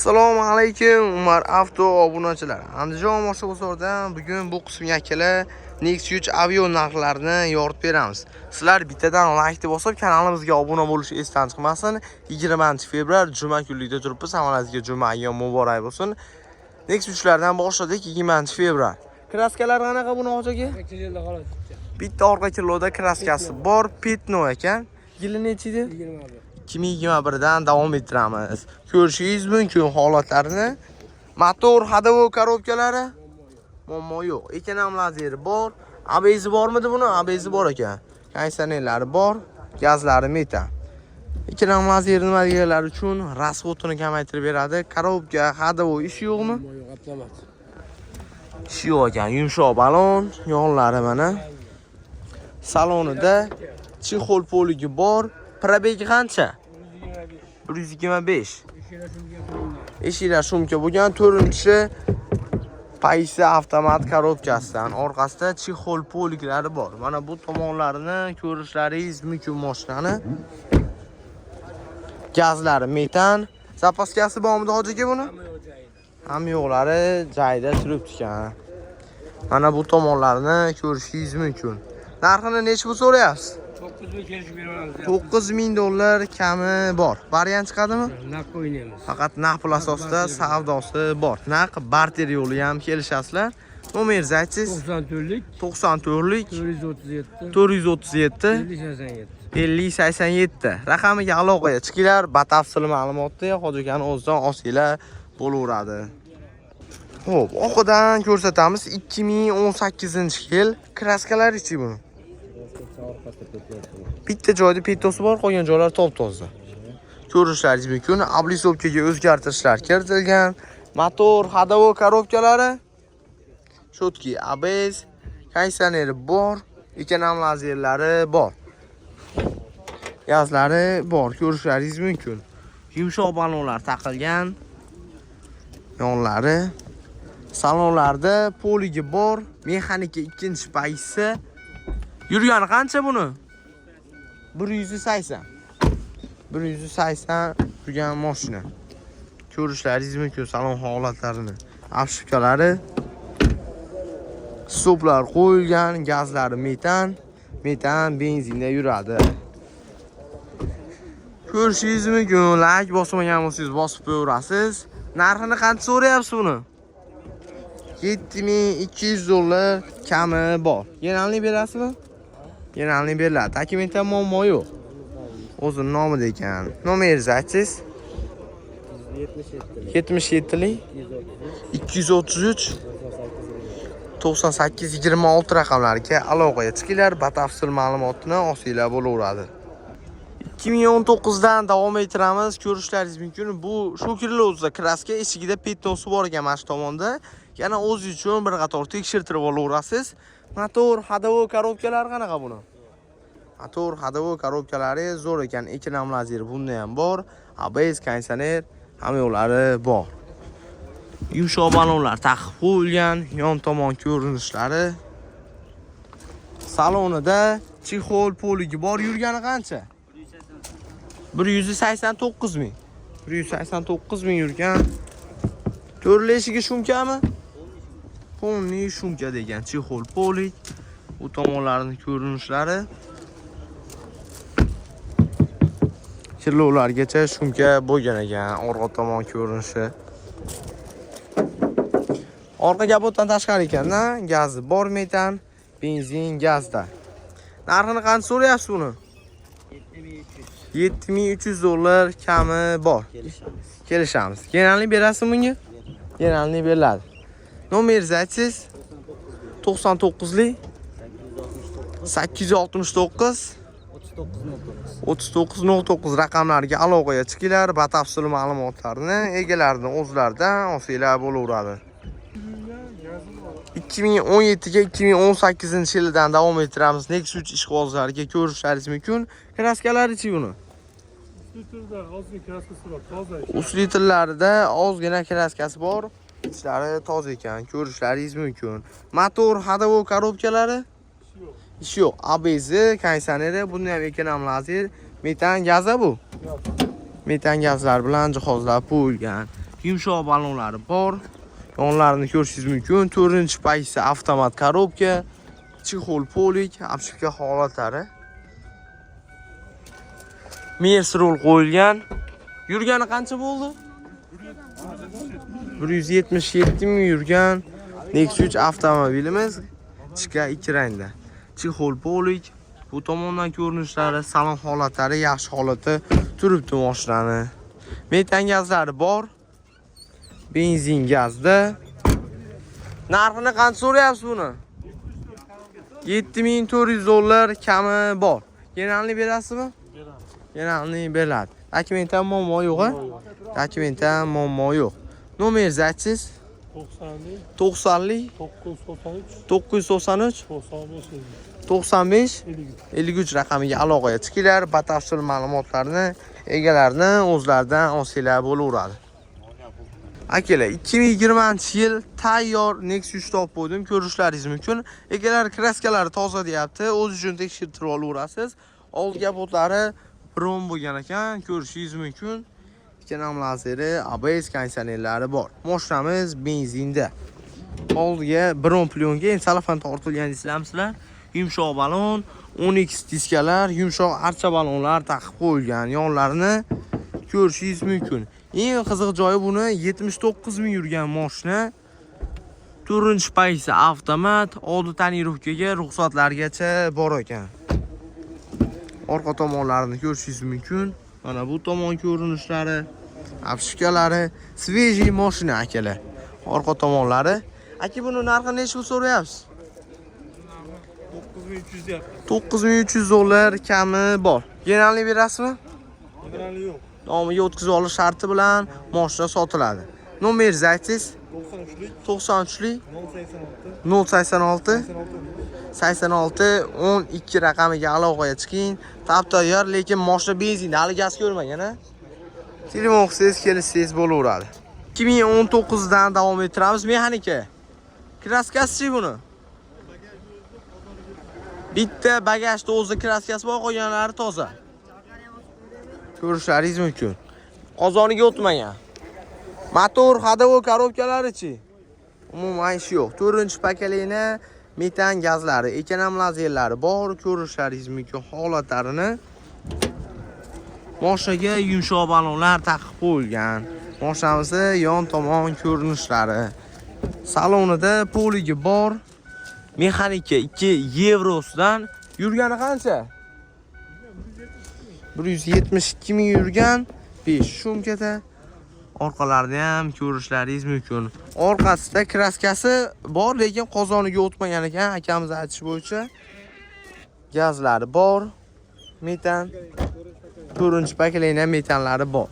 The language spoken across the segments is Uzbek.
Assalomu alaykum, Umar Avto obunachilar. Andijon boshqa bozordan bugun bu qismga kela Nexus avio narxlarini yoritib beramiz. Sizlar bittadan like deb bosib, kanalimizga obuna bo'lish esdan chiqmasin. 20-fevral juma kunlikda turibmiz. Hammangizga juma ayyom muborak bo'lsin. Nexuslardan boshladik 20-fevral. Kraskalar qanaqa buni hojaga? Bitta orqa kiloda kraskasi bor, Petno ekan. Yili necha edi? 2021dan davom ettiramiz. Ko'rishingiz mumkin holatlarini. Motor, hadovo korobkalari muammo yo'q. Ekanam lazeri bor. ABS bormidi buni? ABS bor ekan. Konditsionerlari bor, gazlari metan. Ekanam lazeri nima deganlar uchun rasxodini kamaytirib beradi. Korobka, hadovo ishi yo'qmi? Yo'q, avtomat. Ishi yo'q ekan. Yumshoq balon, yonlari mana. Salonida chexol poligi bor. Probegi qancha? 125. Eshiklar shumka bo'lgan, 4-chi paysi avtomat korobkasidan. Orqasida chexol poliklari bor. Mana bu tomonlarini ko'rishlaringiz mumkin mashinani. Gazlari metan. Zapaskasi bormidi hojiga buni? Hamma yo'qlari joyida turibdi ekan. Mana bu tomonlarini ko'rishingiz mumkin. Narxini necha pul so'rayapsiz? 9.000 dollar kami bor. Variant chiqadimi? Naq o'ynaymiz. Faqat naq pul asosida savdosi bor. Naq barter yo'li ham kelishasizlar. Nomeringizni aytsangiz? 94lik 94lik 437 437 5087 raqamiga aloqaga chiqinglar. Batafsil ma'lumotni hojigan o'zidan olsanglar bo'laveradi. Xo'p, oqidan ko'rsatamiz. 2018-yil kraskalari-chi buni? Bitta joyda petosi bor, qolgan joylar top-toza. Ko'rishlaringiz mumkin. Oblisovkaga o'zgartirishlar kiritilgan. Motor, hadovo korobkalari shotki, ABS, konditsioneri bor, ekanam lazerlari bor. Gazlari bor, ko'rishlaringiz mumkin. Yumshoq balonlar taqilgan. Yonlari, salonlarda poligi bor, mexanika 2-paysi. Yurgani qancha buni? 180. 180 yurgan mashina. Ko'rishlaringiz mumkin salon holatlarini. Afshipkalari, stoplar qo'yilgan, gazlari metan, benzinda yuradi. Ko'rishingiz mumkin. Like bosmagan bo'lsangiz bosib qo'yasiz. Narxini qancha so'rayapsiz buni? 7200 dollar kami bor. Genalni berasizmi? Genalni beriladi. Dokumentda muammo yo'q. O'zining nomida ekan. Nomeringizni aytsangiz? 77lik 233 9826 raqamlariga aloqaga chiqinglar. Batafsil ma'lumotni olsanglar bo'laveradi. 2019dan davom ettiramiz. Ko'rishlaringiz mumkin. Bu shokirli o'zida kraska eshigida petnosi bor ekan mana shu tomonda. Yana o'zingiz uchun bir qator tekshirtirib olaverasiz. Motor, hadovo korobkalari qanaqa buni? Motor, hadovo korobkalari zo'r ekan. Ekanam lazer bunda ham bor. ABS, konditsioner hamma yo'llari bor. Yumshoq balonlar taqib qo'yilgan, yon tomon ko'rinishlari. Salonida chexol poligi bor. Yurgani qancha? 189 ming. 189 ming yurgan. To'rlashiga shumkami? Polni shumka degan chexol polig. Bu tomonlarning ko'rinishlari. Kilolargacha shumka bo'lgan ekan, orqa tomon ko'rinishi. Orqa kapotdan tashqari ekan-da, gazi bor metan, benzin, gazda. Narxini qancha so'rayapsiz buni? 7300 dollar kami bor. Kelishamiz. Genalni berasizmi bunga? Genalni beriladi. Nomeringizni aytsangiz? 99lik 869 3909 raqamlariga aloqaga chiqinglar. Batafsil ma'lumotlarni egalarining o'zlaridan olsanglar bo'laveradi. 2017ga 2018-yildan davom ettiramiz. Nexus ishqibozlariga ko'rishlaringiz mumkin. Kraskalari-chi buni? Uslitrlarida ozgina kraskasi bor. Ishlari toza ekan, ko'rishlaringiz mumkin. Motor, hadovo korobkalari ish yo'q. ABS, konditsioneri, bunda ham ekanam lazer, metan gazi bu. Metan gazlar bilan jihozlab qo'yilgan. yumshoq balonlari bor. Yonlarini ko'rishingiz mumkin. 4-pozitsiya avtomat korobka, chexol polik, obshivka holatlari. Mers rol qo'yilgan. Yurgani qancha bo'ldi? 177 ming yurgan Nexus avtomobilimiz. Ichki 2 rangda. Chexol polik. Bu tomondan ko'rinishlari, salon holatlari yaxshi holatda turibdi mashinani. Metan gazlari bor. Benzin gazda. Narxini qancha so'rayapsiz buni? 7400 dollar kami bor. Genalni berasizmi? Genalni beradi. Dokumentdan muammo yo'q-a? Dokumentdan muammo yo'q. Nomer aytsangiz? 90 993 95 53 raqamiga aloqaga chiqinglar. Batafsil ma'lumotlarni egalarni o'zlaridan olsanglar bo'laveradi. Akalar, 2020-yil tayyor Nexus topib qo'ydim. Ko'rishlaringiz mumkin. Egalar kraskalari toza deyapti. O'z uchun tekshirtirib olaverasiz. Old kapotlari brom bo'lgan ekan, ko'rishingiz mumkin. Ikkinam lazeri, ABS konditsionerlari bor. Mashinamiz benzinda. Oldiga brom plyonga salafan tortilgan deysizlar. Yumshoq balon, 10x diskalar, yumshoq archa balonlar taqib qo'yilgan. Yonlarini ko'rishingiz mumkin. Eng qiziq joyi buni 79 ming yurgan mashina. 4-pozitsiya avtomat, oldi tonirovkaga, ruxsatlargacha bor ekan. Orqa tomonlarini ko'rishingiz mumkin. Mana bu tomon ko'rinishlari, obshivkalari, svejiy mashina akalar. Orqa tomonlari. Aka, buni narxini necha pul so'rayapsiz? 9300 deyapti. 9300 dollar kami bor. Generalni berasizmi? Generali yo'q. Nomiga o'tkazib olish sharti bilan mashina sotiladi. Nomeringizni aytsangiz? 93lik 086 86 12 raqamiga aloqaga chiqing. Tap tayyor, lekin mashina benzinda, hali gaz ko'rmagan, a? Telefon qilsangiz, kelsangiz bo'laveradi. 2019 dan davom ettiramiz. Mexanika. Kraskasi buni. Bitta bagajda o'zi kraskasi bor, qolganlari toza. Ko'rishlaringiz mumkin. Qozoniga o'tmagan. Motor, ходовой korobkalari-chi? Umuman ish yo'q. 4-paketli metan gazlari, ekanam lazerlari bor. Ko'rishlaringiz mumkin holatlarini. Mashinaga yumshoq balonlar taqib qo'yilgan. Mashinamizni yon tomon ko'rinishlari. Salonida poligi bor. Mexanika 2 yevrosidan yurgani qancha? 172 ming yurgan 5 shumkada. Orqalarida ham ko'rishlaringiz mumkin. Orqasida kraskasi bor, lekin qozoniga o'tmagan ekan, akamiz aytish bo'yicha. Gazlari bor. Metan 4-paketli metanlari bor.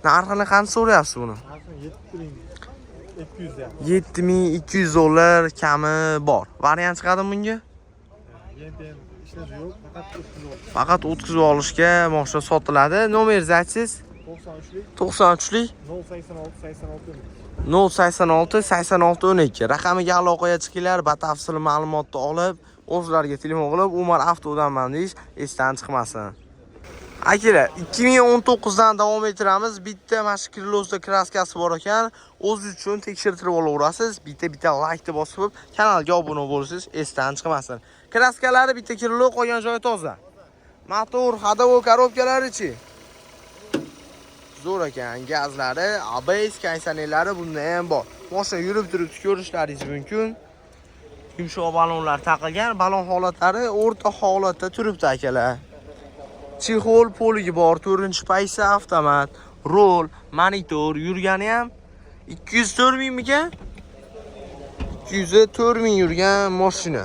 Narxini qancha so'rayapsiz buni? 7200 dollar kami bor. Variant chiqadimi bunga? Faqat o'tkazib olishga mashina sotiladi. Nomeringizni aytsangiz? 93lik 086 86 12 raqamiga aloqaga chiqinglar. Batafsil ma'lumotni olib, o'zlariga telefon qilib, Umar avtodanman deyish esdan chiqmasin. Akalar, 2019 dan davom ettiramiz. Bitta mashina krillosda kraskasi bor ekan, o'z uchun tekshirtirib olaverasiz. Bitta like bosib, kanalga obuna bo'lsangiz esdan chiqmasin. Kraskalari bitta krillo, qolgan joyi toza. Motor, ходовой korobkalari-chi? Zo'r ekan, gazlari, ABS konditsionerlari bunda ham bor. Mashina yurib turibdi, ko'rishlaringiz mumkin. Yumshoq balonlar taqilgan, balon holatlari o'rta holatda turibdi akalar. Chexol poligi bor, 4-pozitsiya avtomat, rol, monitor, yurgani ham 204 ming mikan? 204 ming yurgan mashina.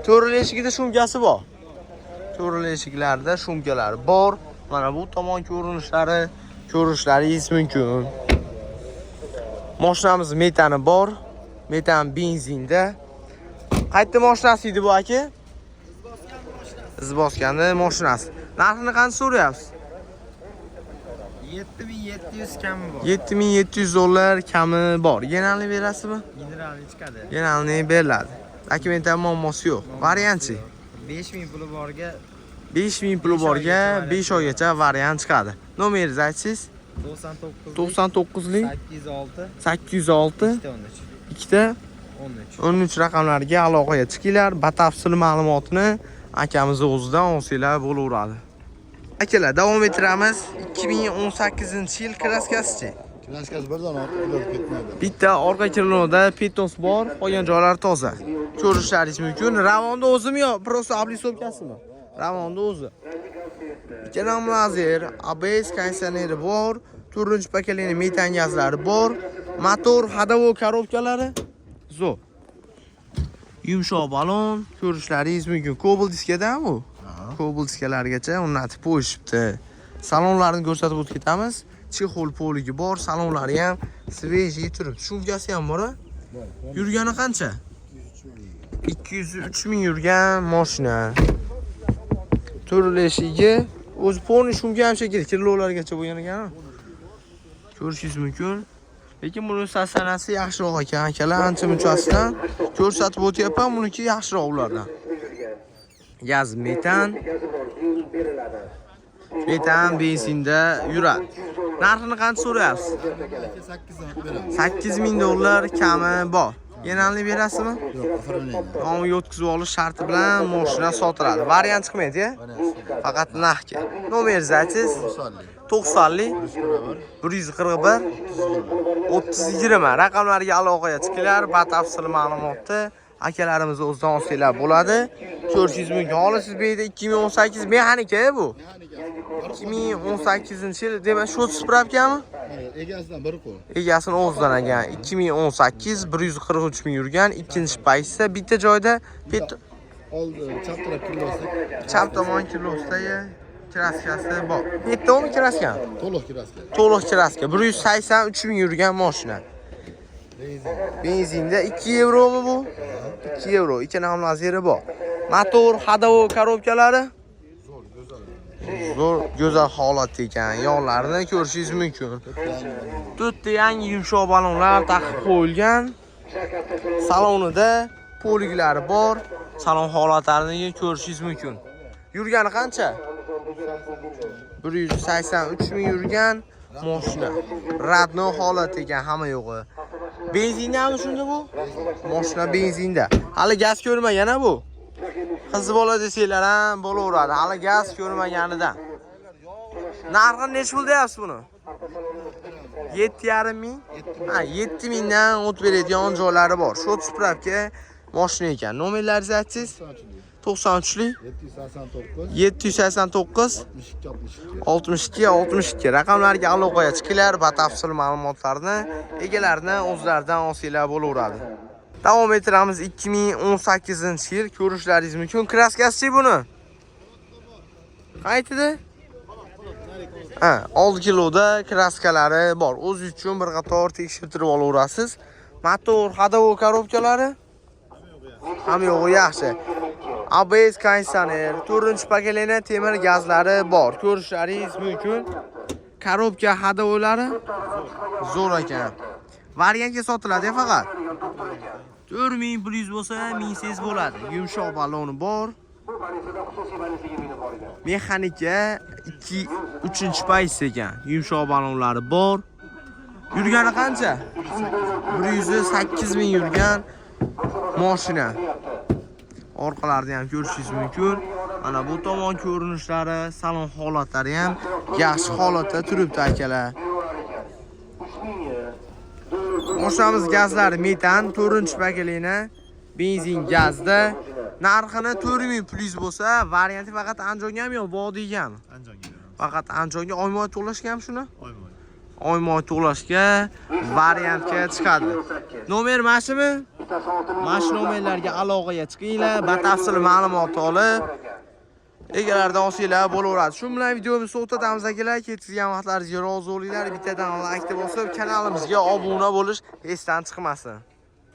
To'rli eshigida shumkasi bor. To'rli eshiklarda shumkalari bor. Mana bu tomon ko'rishlaringiz mumkin. Mashinamiz metani bor. Metan benzinda. Qayerda mashinasi edi bu aka? Izbosganda mashinasi. Narxini qancha so'rayapsiz? 7700 kami bor. 7700 dollar kami bor. Generalni berasizmi? Generalni chiqadi. Generalni beriladi. Dokumentdan muammosi yo'q. Variantchi? 5000 puli borga 5000 puli borga 5 oygacha variant chiqadi. Nomeringizni aytsangiz? 99 99lik 806 806 13 ikkita 13. 13 raqamlarga aloqaga chiqinglar. Batafsil ma'lumotni akamiz o'zidan olsanglar bo'laveradi. Akalar, davom ettiramiz. 2018-yil kraskasichi. Kraskasi bir dona orqa iloj ketmaydi. Bitta orqa krinoda pitos bor, qolgan joylari toza. Ko'rishlaringiz mumkin. Ravonda o'zimi yo, prosta oblisovkasimi? Ravonda o'zi. Ikkala lazer, ABS konditsioneri bor, 4-pakalini metan gazlari bor, motor, hadovo korobkalari zo'r. Yumshoq balon, ko'rishlaringiz mumkin. Kobalt diskadan bu. Kobalt diskalargacha o'rnatib qo'yishibdi. Salonlarni ko'rsatib o'tib ketamiz. Chexol poligi bor, salonlari ham svejiy turibdi. Shumkasi ham bor. Yurgani qancha? 203 ming yurgan mashina. Turlishiga o'zi poni shumka ham shekilli kilolargacha bo'lgan ekan. Ko'rishingiz mumkin. Lekin buni sasanasi yaxshiroq ekan, akalar ancha munchasidan ko'rsatib o'tyapman, buniki yaxshiroq ulardan. Gaz metan. Metan benzinda yuradi. Narxini qancha so'rayapsiz? 8000 dollar kami bor. Yenalni berasizmi? Yo'q, oxirlaydi. Nomi yo'tkizib olish sharti bilan mashina sotiladi. Variant chiqmaydi-ya? Faqat narxga. Nomeringizni aytsangiz? 90lik 141 3020 raqamlarga aloqaga chiqinglar. Batafsil ma'lumotni akalarimiz o'zidan olsanglar bo'ladi. Ko'rishingiz mumkin. Olasiz bu yerda 2018 mexanika bu. 2018-yil demak shu spravkami? Egasidan bir qo'l. Egasini o'zidan olgan. 2018 143 ming yurgan, ikkinchi paytda bitta joyda Oldi, chap taraf kilosida. chap tomon kilosidagi kraskasi bor. Bittami kraska? To'liq kraska. To'liq kraska 183 ming yurgan mashina. Benzinda 2 yevromi bu? 2 yevro. Ikkala ham lazeri bor. Motor, hadovo korobkalari zo'r, go'zal holatda ekan. Yog'larni ko'rishingiz mumkin. 4 ta yangi yumshoq balonlar taqib qo'yilgan. Salonida poliglari bor. Salon holatlarini ko'rishingiz mumkin. Yurgani qancha? 183 ming yurgan mashina. Radno holat ekan hamma yo'g'i. Benzinami shunda bu? Mashina benzinda. Hali gaz ko'rmagan bu. Qiz bola desanglar ham bo'laveradi. Hali gaz ko'rmaganidan. Narxi necha pul deyapsiz buni? 7,5 ming? Ha, 7 mingdan o't beradigan joylari bor. Shu spravka mashina ekan. Nomerlaringizni aytsangiz? 93lik 789 62 raqamlarga aloqaga chiqinglar. Batafsil ma'lumotlarni egalarni o'zlaridan olsanglar bo'laveradi. Davom ettiramiz. 2018-yil ko'rishlaringiz mumkin. Kraskasi buni. Qaytidi? Ha, 6 kiloda kraskalari bor. O'z uchun bir qator tekshirtirib olaverasiz. Motor, hadovo korobkalari hamma yo'g'i yaxshi. ABS konditsioner, 4-pakalini temir gazlari bor. Ko'rishlaringiz mumkin. Korobka hadovolari zo'r ekan. Variantga sotiladi faqat. 4000 plyus bo'lsa 1000 bo'ladi. Yumshoq baloni bor. Mexanika 2-3-payt ekan. Yumshoq balonlari bor. Yurgani qancha? 108 ming yurgan mashina. Orqalarida ham ko'rishingiz mumkin. Mana bu tomon ko'rinishlari, salon holatlari ham yaxshi holatda turibdi akalar. Mashinamiz gazlari metan, 4-pakalini benzin gazda. Narxini 4000 plyus bo'lsa, varianti faqat Andijonga ham yo Vodiyga? Andijonga. Faqat Andijonga oymoy to'lashga ham shuni? Oymoy to'lashga variantga chiqadi. Nomer mashimi? Mash nomerlarga aloqaga chiqinglar, batafsil ma'lumot olib egalardan olsanglar bo'laveradi. Shu bilan videomizni to'xtatamiz akalar. Ketgan vaqtlaringizga rozi bo'linglar. Bittadan like bosib, kanalimizga obuna bo'lish esdan chiqmasin.